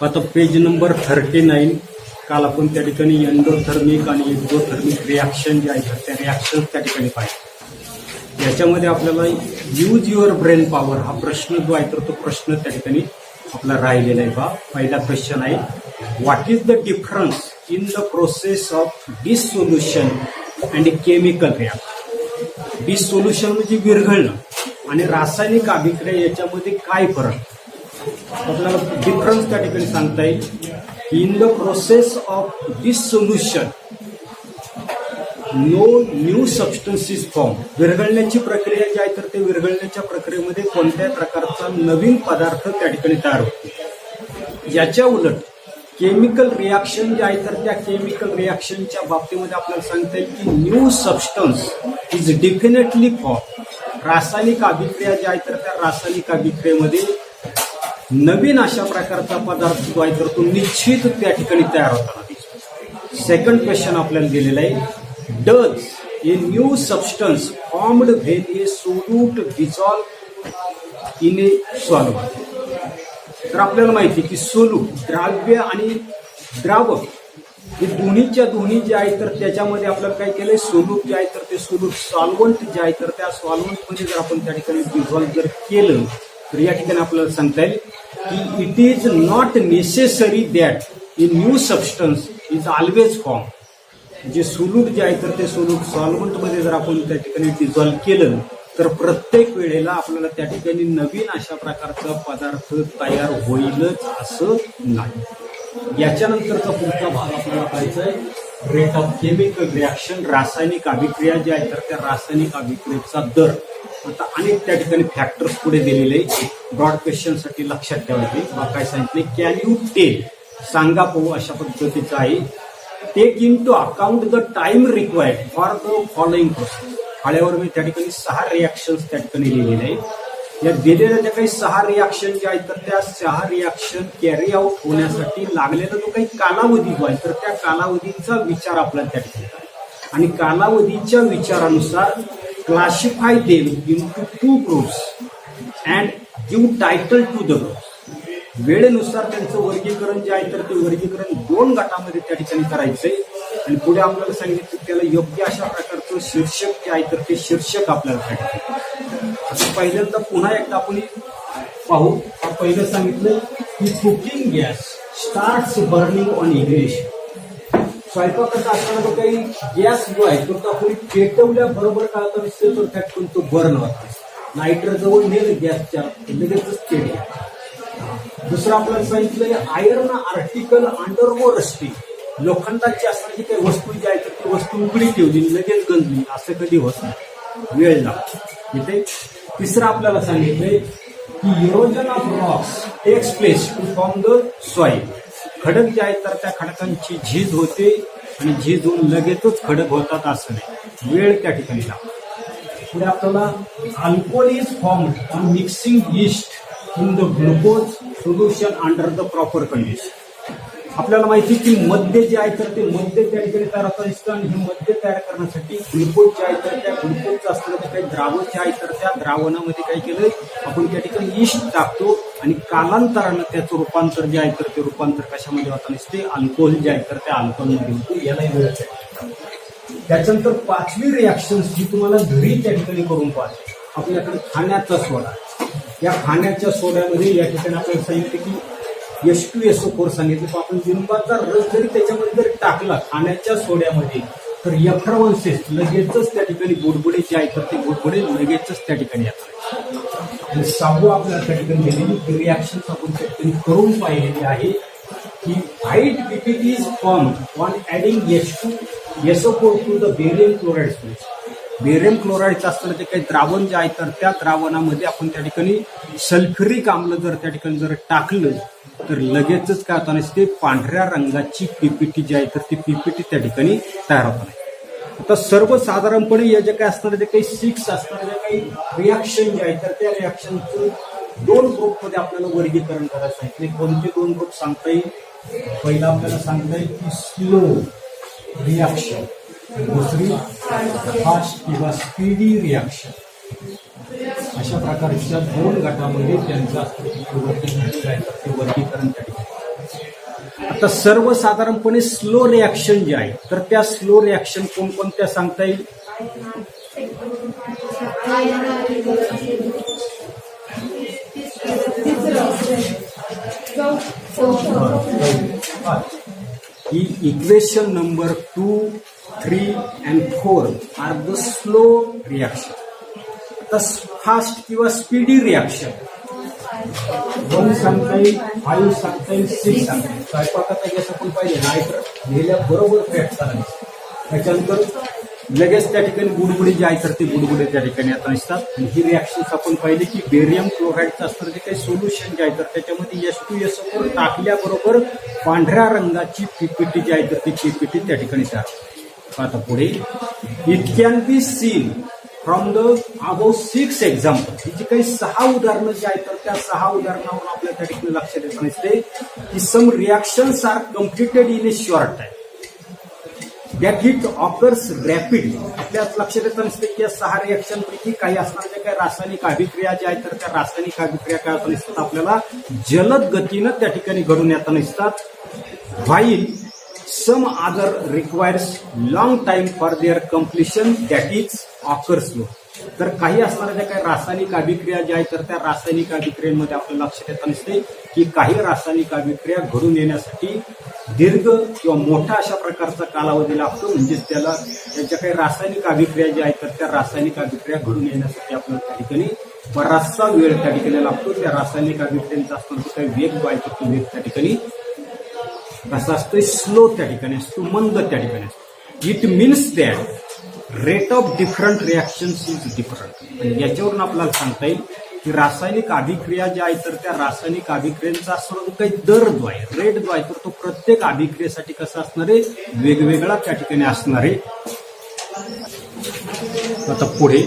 आता page number 39. काल आपण त्या ठिकाणी एंडोथर्मिक आणि एक्झोथर्मिक रिॲक्शन जे आहेत त्या रिॲक्शन त्या ठिकाणी पाहिजे. याच्यामध्ये आपल्याला यूज युअर ब्रेन पॉवर हा प्रश्न जो आहे तर तो प्रश्न त्या ठिकाणी आपला राहिलेला आहे. पहा, पहिला क्वेश्चन आहे, what is the difference in the process of dissolution and chemical reaction. Dissolution म्हणजे विरघळणं आणि रासायनिक अभिक्रिया याच्यामध्ये काय फरक. आपल्याला डिफरन्स त्या ठिकाणी सांगता येईल. In the process of dissolution no new substance is form. विरघळण्याची प्रक्रिया जी आहे तर ते विरघळण्याच्या प्रक्रियेमध्ये कोणत्याही प्रकारचा नवीन पदार्थ त्या ठिकाणी तयार होतो. याच्या उलट केमिकल रिॲक्शन जे आहे तर त्या केमिकल रिॲक्शनच्या बाबतीमध्ये आपल्याला सांगता येईल की new substance is definitely form. रासायनिक अभिक्रिया जी आहे तर त्या रासायनिक अभिक्रियेमध्ये नवीन अशा प्रकारचा पदार्थ जो आहे तर तो निश्चित त्या ठिकाणी तयार होताना दिसतो. सेकंड क्वेश्चन आपल्याला दिलेला आहे, does a new substance formed when A solute dissolve in A solvent. तर आपल्याला माहिती आहे की सोल्यूट द्राव्य आणि द्रावक हे दोन्हीच्या दोन्ही जे आहे तर त्याच्यामध्ये आपल्याला काय केलंय, सोल्यूट जे आहे तर ते सोल्यूट सॉल्व्हंट जे आहे तर त्या सॉल्व्हंटमध्ये जर आपण त्या ठिकाणी डिझॉल्व जर केलं तर या ठिकाणी आपल्याला सांगता येईल की it is not necessary that a new substance is always form. जे सोल्यूट जे आहे तर ते सोल्यूट सॉल्व्हंटमध्ये जर आपण त्या ठिकाणी डिझॉल्व केलं तर प्रत्येक वेळेला आपल्याला त्या ठिकाणी नवीन अशा प्रकारचा पदार्थ तयार होईलच असं नाही. याच्यानंतरचा पुढचा भाग आपल्याला पाहायचा आहे, रेट ऑफ केमिकल रिॲक्शन. रासायनिक अभिक्रिया जी आहे तर त्या रासायनिक अभिक्रियेचा दर. आता अनेक त्या ठिकाणी फॅक्टर्स पुढे दिलेले ब्रॉड क्वेश्चनसाठी लक्षात ठेवायचे. काय सांगितले, कॅन यू टेल, सांगा पाहू अशा पद्धतीचं आहे. Take into account the time required for the following process. फाळ्यावर मी त्या ठिकाणी 6 रिॲक्शन्स त्या ठिकाणी लिहिलेले आहे. या दिलेल्या ज्या काही 6 रिॲक्शन ज्या आहेत तर त्या 6 रिॲक्शन कॅरी आउट होण्यासाठी लागलेला जो काही कालावधी जो आहे तर त्या कालावधीचा विचार आपल्याला त्या ठिकाणी करायचा. आणि कालावधीच्या विचारानुसार classify them into 2 groups and give title to the groups. वेळेनुसार त्यांचं वर्गीकरण जे आहे तर ते वर्गीकरण 2 गटामध्ये त्या ठिकाणी करायचंय. आणि पुढे आपल्याला सांगितलं त्याला योग्य अशा प्रकारचं शीर्षक जे आहे तर ते शीर्षक आपल्याला सांगितलं. आता पहिल्यांदा पुन्हा एकदा आपण पाहू. पहिलं सांगितलं की cooking gas starts burning on ignition. स्वयंपाकाचा असताना जो काही गॅस जो आहे तो आपण पेटवल्याबरोबर काय होता दिसतो तर फॅक्टून तो बर्न होता. लायटर जवळ नेलं गॅसच्या लगेचच पेटलं. दुसरं आपल्याला सांगितलं आयर्न आर्टिकल अंडरगो रस्टिंग. लोखंडाची असणारी काही वस्तू जी आहे तर ती वस्तू उघडी ठेवली लगेच गंजली असं कधी होत नाही, वेळ लागतो इथे. तिसरं आपल्याला सांगितलंय की erosion of rocks takes place to form the soil. खडक जे आहेत तर त्या खडकांची झीज होते आणि झीज होऊन लगेचच खडक होतात असं नाही, वेळ त्या ठिकाणी लागतो. पुढे आपल्याला alcohol is formed on mixing east in the glucose solution under the proper condition. आपल्याला माहिती की मद्य जे आहे तर ते मद्य त्या ठिकाणी तयार होतं दिसतं. आणि हे मद्य तयार करण्यासाठी ग्लुकोज जे आहे तर त्या ग्लुकोजचं असलेलं काही द्रावण जे आहे तर त्या द्रावणामध्ये काय केलंय आपण त्या ठिकाणी ईस्ट टाकतो आणि कालांतरानं त्याचं रूपांतर जे आहे तर ते रूपांतर कशामध्ये होतं दिसते, अल्कोहोल जे आहे तर त्या अल्कोहोलमध्ये होतो. याला वेळ. त्याच्यानंतर 5वी रिॲक्शन जी तुम्हाला घरी त्या ठिकाणी करून पाहिजे, आपल्याकडे खाण्याचा सोडा. या खाण्याच्या सोड्यामध्ये या ठिकाणी आपल्याला सांगितलं की H2SO4 सांगितलं. तर आपण लिंबाचा रस जरी त्याच्यामध्ये जर टाकला खाण्याच्या सोड्यामध्ये तर एफरवन्सेस लगेचच त्या ठिकाणी बुडबुडे जे आहेत तर ते बुडबुडे लगेचच त्या ठिकाणी येतात. आणि 6वं आपल्याला त्या ठिकाणी दिलेली रिॲक्शन आपण त्या ठिकाणी करून पाहिलेली आहे की white PPT is formed on adding H2SO4 to the barium chloride solution. Barium क्लोराईडचं असताना ते काही द्रावण जे आहे तर त्या द्रावणामध्ये आपण त्या ठिकाणी सल्फ्युरिक आम्ल जर त्या ठिकाणी जर टाकलं तर लगेचच काय होताना ते पांढऱ्या रंगाची PPT जी आहे तर ती PPT त्या ठिकाणी तयार होत नाही. आता सर्वसाधारणपणे या ज्या काही असणाऱ्या जे काही 6 असणाऱ्या ज्या काही रिॲक्शन जे आहेत तर त्या रिॲक्शनचं 2 ग्रुपमध्ये आपल्याला वर्गीकरण करायचं आहे. ते कोणते 2 ग्रुप सांगता येईल. पहिला आपल्याला सांगता येईल की स्लो रिॲक्शन, दुसरी फास्ट किंवा स्पीडी रिॲक्शन. अशा प्रकारच्या 2 गटामध्ये त्यांचं वर्गीकरण त्या ठिकाणी आता सर्वसाधारणपणे स्लो रिॲक्शन जे आहे तर त्या स्लो रिॲक्शन कोणकोणत्या सांगता येईल? ही equation number 2, 3 and 4 are the slow reaction. आता फास्ट किंवा स्पीडी रिॲक्शन 1 सांगता येईल, 5 सांगता येईल, 6 सांगता येईल. स्वयंपाकाचा गॅस आपण पाहिजे लायटर लिहिल्या बरोबर क्रॅक झाला. त्याच्यानंतर लगेच त्या ठिकाणी बुडबुडे जे आहे तर ते बुडबुडे त्या ठिकाणी आता नसतात. आणि ही रिॲक्शन्स आपण पाहिले की बेरियम क्लोराईडचं असतं जे काही सोल्युशन जे आहे तर त्याच्यामध्ये H2SO4 टाकल्याबरोबर पांढऱ्या रंगाची पीपीटी जी आहे तर ती पीपीटी त्या ठिकाणी तयार. आता पुढे it can be seen from the above 6 example. ही जी काही 6 उदाहरणं जी आहेत तर त्या 6 उदाहरणावरून आपल्या त्या ठिकाणी लक्षात येत नसते की some reactions are completed in a short time that it occurs rapidly. आपल्या लक्षात येत नसते की या 6 रिॲक्शन पैकी काही असणाऱ्या काही रासायनिक अभिक्रिया ज्या आहेत तर त्या रासायनिक अभिक्रिया काय होत नसतात आपल्याला जलद गतीनं त्या ठिकाणी घडून येत नसतात. While some other requires long time for their completion that is occurs slow. तर काही असणाऱ्या ज्या काही रासायनिक अभिक्रिया ज्या आहेत तर त्या रासायनिक अभिक्रियांमध्ये आपल्याला लक्षात येत नसते की काही रासायनिक अभिक्रिया घडून येण्यासाठी दीर्घ किंवा मोठा अशा प्रकारचा कालावधी लागतो. म्हणजेच त्याला त्याच्या काही रासायनिक अभिक्रिया ज्या आहेत तर त्या रासायनिक अभिक्रिया घडून येण्यासाठी आपल्याला त्या ठिकाणी बराचसा वेळ त्या ठिकाणी लागतो. त्या रासायनिक अभिक्रियांचा असताना काही वेग जो आहे तो वेग त्या ठिकाणी कसा असतो? स्लो त्या ठिकाणी असतो, मंद त्या ठिकाणी असतो. It means that rate of different reactions is different. आणि याच्यावरून आपल्याला सांगता येईल की रासायनिक अभिक्रिया ज्या आहेत तर त्या रासायनिक अभिक्रियांचा जो काही दर जो आहे रेट जो आहे तर तो प्रत्येक अभिक्रियेसाठी कसा असणार आहे? वेगवेगळा त्या ठिकाणी असणार आहे. आता पुढे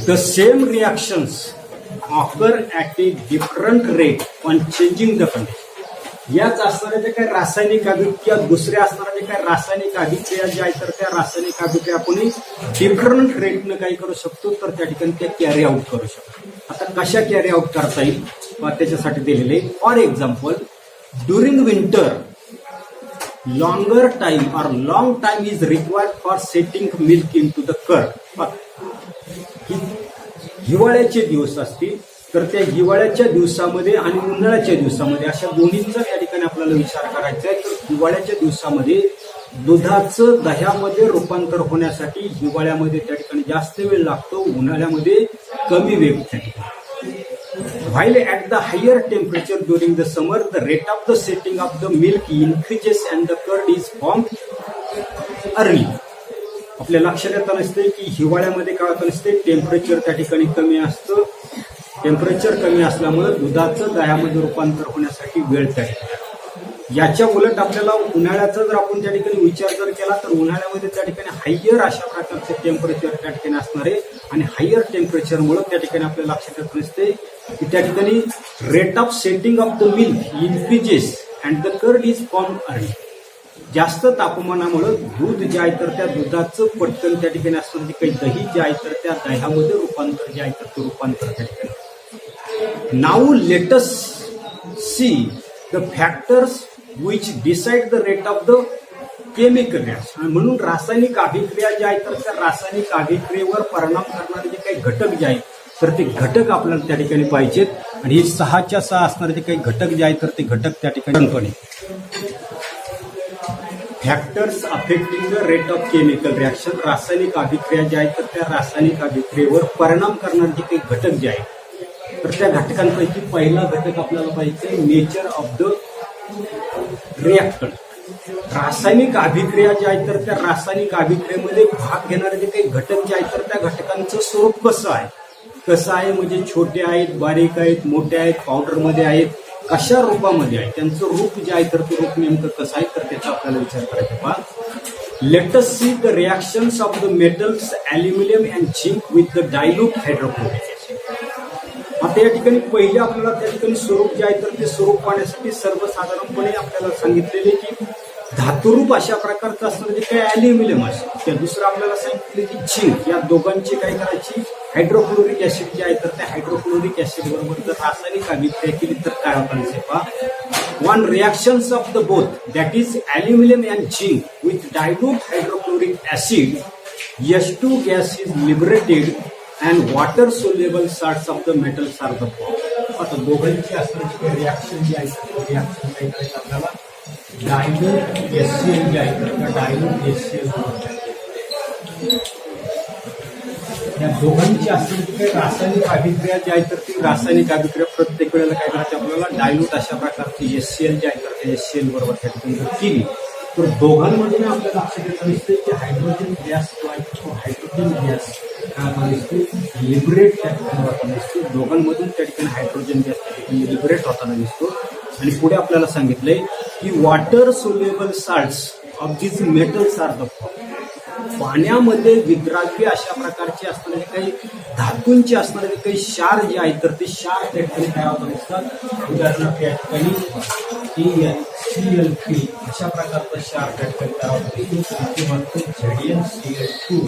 the same reactions occur at a different rate on changing the condition. याच असणाऱ्या ज्या काही रासायनिक अभिक्रिया दुसऱ्या असणाऱ्या ज्या काही रासायनिक अभिक्रिया ज्या आहेत तर त्या रासायनिक अभिक्रिया आपण डिफरंट रेटनं काही करू शकतो तर त्या ठिकाणी त्या कॅरी आउट करू शकतो. आता कशा कॅरी आउट करता येईल त्याच्यासाठी दिलेले for example during winter longer time और long time is required for setting milk in to the curd. हिवाळ्याचे दिवस असतील तर त्या हिवाळ्याच्या दिवसामध्ये आणि उन्हाळ्याच्या दिवसामध्ये अशा दोन्हींचा त्या ठिकाणी आपल्याला विचार करायचा आहे. तर हिवाळ्याच्या दिवसामध्ये दुधाचं दह्यामध्ये रूपांतर होण्यासाठी हिवाळ्यामध्ये त्या ठिकाणी जास्त वेळ लागतो, उन्हाळ्यामध्ये कमी वेळ त्या ठिकाणी. While at the higher temperature during the summer the rate of the setting of the milk increases and the curd is formed early. आपल्या लक्षात येत नसते की हिवाळ्यामध्ये काय होत नसते? टेम्परेचर त्या ठिकाणी कमी असतं. टेम्परेचर कमी असल्यामुळे दुधाचं दह्यामध्ये रूपांतर होण्यासाठी वेळ त्या ठिकाणी. याच्या उलट आपल्याला उन्हाळ्याचा जर आपण त्या ठिकाणी विचार जर केला तर उन्हाळ्यामध्ये त्या ठिकाणी हायर अशा प्रकारचे टेम्परेचर त्या ठिकाणी असणार आहे. आणि हायर टेम्परेचरमुळे त्या ठिकाणी आपल्या लक्षात येत नसते की त्या ठिकाणी rate of setting of the milk increases and the curd is form early. जास्त तापमानामुळे दूध जे आहे तर त्या दुधाचं पटकन त्या ठिकाणी असणारे काही दही जे आहे तर त्या दह्यामध्ये रूपांतर जे आहे तर ते रूपांतर त्या ठिकाणी. Now let us see the factors which decide the rate of the chemical reaction. म्हणून रासायनिक अभिक्रिया ज्या आहेत तर त्या रासायनिक अभिक्रियेवर परिणाम करणारे जे काही घटक जे आहेत तर ते घटक आपल्याला त्या ठिकाणी पाहिजेत. आणि हे 6च्या 6 असणारे जे काही घटक जे आहेत तर ते घटक त्या ठिकाणी factors affecting the rate of chemical reaction. रासायनिक अभिक्रिया ज्या आहेत तर त्या रासायनिक अभिक्रियेवर परिणाम करणारे जे काही घटक जे आहेत तर त्या घटकांपैकी पहिला घटक आपल्याला पाहिजे नेचर ऑफ द रिॲक्टंट. रासायनिक अभिक्रिया ज्या आहेत तर त्या रासायनिक अभिक्रियेमध्ये भाग घेणारे जे काही घटक जे आहेत तर त्या घटकांचं स्वरूप कसं आहे म्हणजे छोटे आहेत, बारीक आहेत, मोठे आहेत, पावडरमध्ये आहेत, कशा रूपामध्ये आहे, त्यांचं रूप जे आहे तर ते रूप नेमकं कसं आहे तर त्याचा आपल्याला विचार करायचा. पहा, let us see the reactions of the metals aluminium and zinc with the dilute hydrochloric acid. आता या ठिकाणी पहिले आपल्याला त्या ठिकाणी स्वरूप जे आहे तर ते स्वरूप पाहण्यासाठी सर्वसाधारणपणे आपल्याला सांगितलेले की धातुरूप अशा प्रकारचं असतं जे काही ॲल्युमिनियम असेल. त्या दुसरं आपल्याला सांगितले की झिंक. या दोघांची काय करायची? हायड्रोक्लोरिक ऍसिड जे आहे तर त्या हायड्रोक्लोरिक ऍसिड बरोबर जर रासायनिक अभिक्रिया केली तर काय होतं पहा, one reactions of the both, that is aluminum and zinc with dilute hydrochloric acid, H2 gas is liberated and water soluble salts of the metals are the formed. आता दोघांची असणारी रिॲक्शन जी आहे रिॲक्शन काय करायचं आपल्याला डायल्यूट HCl जे आहे तर डायल्यूट HCl या दोघांची असणारी काही रासायनिक अभिक्रिया जी आहे तर ती रासायनिक अभिक्रिया प्रत्येक वेळेला काय करायची आपल्याला डायल्यूट अशा प्रकारची HCl जे आहे तर ते HCl बरोबर त्या ठिकाणी जर केली तर दोघांमध्ये आपल्याला लक्षात येतं दिसते की हायड्रोजन गॅस जो आहे तो हायड्रोजन गॅस काय दिसते लिबरेट त्या ठिकाणी होताना दिसतो दोघांमधून त्या ठिकाणी हायड्रोजन गॅस त्या ठिकाणी लिबरेट होताना दिसतो आणि पुढे आपल्याला सांगितलंय की water soluble salts of this metals are the पाण्यामध्ये विद्राव्य अशा प्रकारचे असणारे काही धातूंचे असणारे काही क्षार जे आहेत तर ते क्षार त्या ठिकाणी काय होतात दिसतात उदाहरणार्थ या ठिकाणी ClCl3 अशा प्रकारचा क्षार त्या ठिकाणी तयार होतो ZnCl2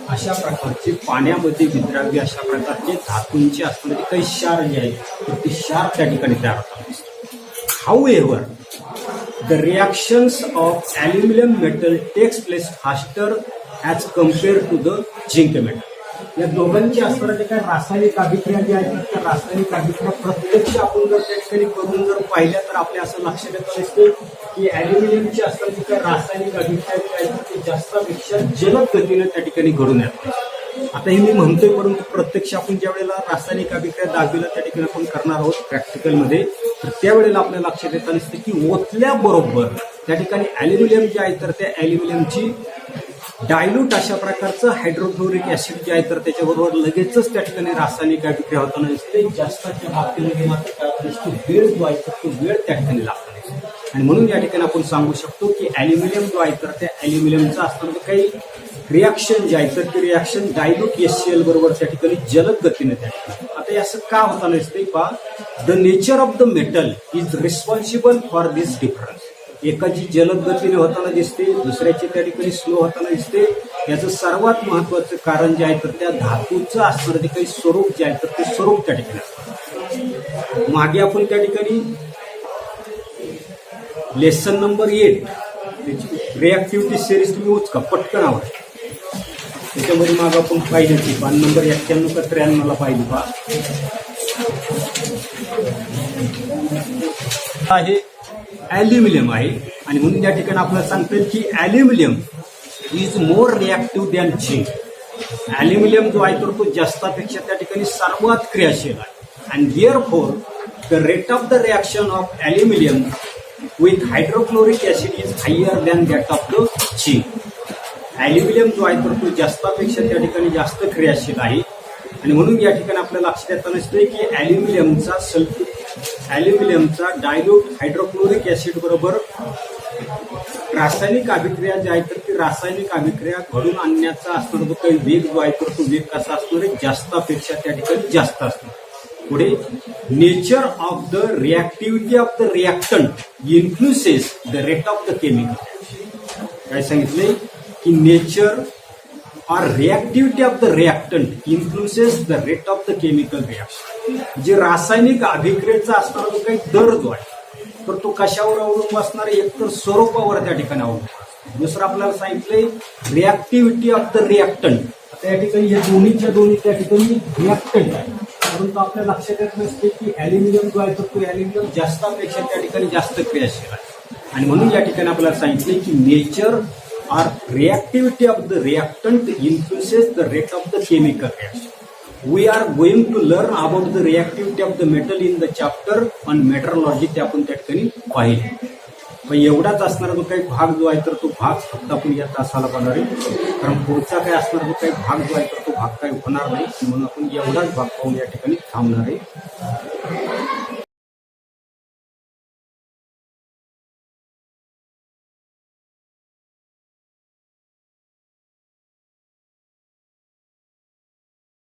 अशा प्रकारचे पाण्यामध्ये विद्राव्य अशा प्रकारचे धातूंचे असणारे काही क्षार जे आहेत तर ते क्षार त्या ठिकाणी तयार होतात दिसतात. However, the reactions of aluminum metal takes place faster as compared to the zinc metal. या दोघांची असणारे काय रासायनिक अभिक्रिया जी आहेत त्या रासायनिक अभिक्रिया प्रत्यक्ष आपण जर त्या ठिकाणी करून जर पाहिल्या तर आपल्या असं लक्षात येतं दिसते की ॲल्युमिनियमची असणारी काय रासायनिक अभिक्रिया जी आहेत ते जास्तापेक्षा जलद गतीने त्या ठिकाणी घडून येतात. आता हे मी म्हणतोय परंतु प्रत्यक्ष आपण ज्या वेळेला रासायनिक अभिक्रिया दाखविला त्या ठिकाणी आपण करणार आहोत प्रॅक्टिकलमध्ये तर त्यावेळेला आपल्या लक्षात येतं दिसते की ओतल्याबरोबर त्या ठिकाणी ॲल्युमिनियम जे आहे तर त्या ॲल्युमिनियमची डायल्यूट अशा प्रकारचं हायड्रोक्लोरिक ऍसिड जे आहे तर त्याच्याबरोबर लगेचच त्या ठिकाणी रासायनिक अभिक्रिया होताना दिसते जास्तच्या बाबतीमध्ये मात्र काय दिसतो वेळ जो आहे तर तो वेळ त्या ठिकाणी लागतो आणि म्हणून या ठिकाणी आपण सांगू शकतो की ॲल्युमिनियम जो आहे तर त्या ॲल्युमिनियमचं असणारं काही रिॲक्शन जे आहे तर ती रिॲक्शन डायल्यूट HCl बरोबर त्या ठिकाणी जलद गतीने त्या ठिकाणी आता असं का होताना दिसते पहा the nature of the metal is responsible for this difference. एकाची जलद गतीने होताना दिसते दुसऱ्याची त्या ठिकाणी स्लो होताना दिसते याचं सर्वात महत्वाचं कारण जे आहे तर त्या धातूचं असणारं जे काही स्वरूप जे आहे तर ते स्वरूप त्या ठिकाणी असतं. मागे आपण त्या ठिकाणी लेसन नंबर 8 त्याची रिॲक्टिव्हिटी सिरीज तुम्ही उचका पटकन आवाज त्याच्यामध्ये मागे आपण पाहिजे की पान नंबर 91 का 93 ला पाहिली पहा आहे ॲल्युमिनियम आहे आणि म्हणून त्या ठिकाणी आपल्याला सांगता येईल की aluminium is more reactive than zinc. Aluminium जो आहे तर तो जास्तापेक्षा त्या ठिकाणी सर्वात क्रियाशील आहे and therefore the rate of the reaction of aluminium with hydrochloric acid is higher than that of the zinc. Aluminium जो आहे तर तो जास्तापेक्षा त्या ठिकाणी जास्त क्रियाशील आहे आणि म्हणून या ठिकाणी आपल्याला लक्षात येताना दिसतंय की ॲल्युमिनियमचा डायल्यूट हायड्रोक्लोरिक ऍसिड बरोबर रासायनिक अभिक्रिया जी आहे तर ती रासायनिक अभिक्रिया घडून आणण्याचा असणारा जो काही वेग जो आहे तर तो वेग कसा असणार आहे जास्तापेक्षा त्या ठिकाणी जास्त असतो. पुढे nature of the reactivity of the reactant influences the rate of the chemical. काय सांगितलंय की nature or reactivity of the reactant influences the rate of the chemical reaction. जे रासायनिक अभिक्रियेचा असणारा जो काही दर जो आहे तर तो कशावर अवलंबून असणार आहे एक तर स्वरूपावर त्या ठिकाणी अवलंबून. दुसरं आपल्याला सांगितलंय रिॲक्टिव्हिटी ऑफ द रिॲक्टंट. आता या ठिकाणी हे दोन्ही त्या ठिकाणी रिॲक्टंट आहे परंतु आपल्या लक्षात येत नसते की ॲल्युमिनियम जो आहे तर तो ॲल्युमिनियम जास्तापेक्षा त्या ठिकाणी जास्त क्रियाशील आहे आणि म्हणून या ठिकाणी आपल्याला सांगितलंय की nature or reactivity of the reactant influences the rate of the chemical reaction. We are going to learn about the reactivity of the metal in the chapter on metallurgy ते आपण त्या ठिकाणी पाहिले. पण एवढाच असणारा जो काही भाग जो आहे तर तो भाग फक्त आपण या तासाला पाहणार आहे कारण पुढचा काय असणारा जो काही भाग जो आहे तर तो भाग काही होणार नाही म्हणून आपण एवढाच भाग पाहून या ठिकाणी थांबणार आहे.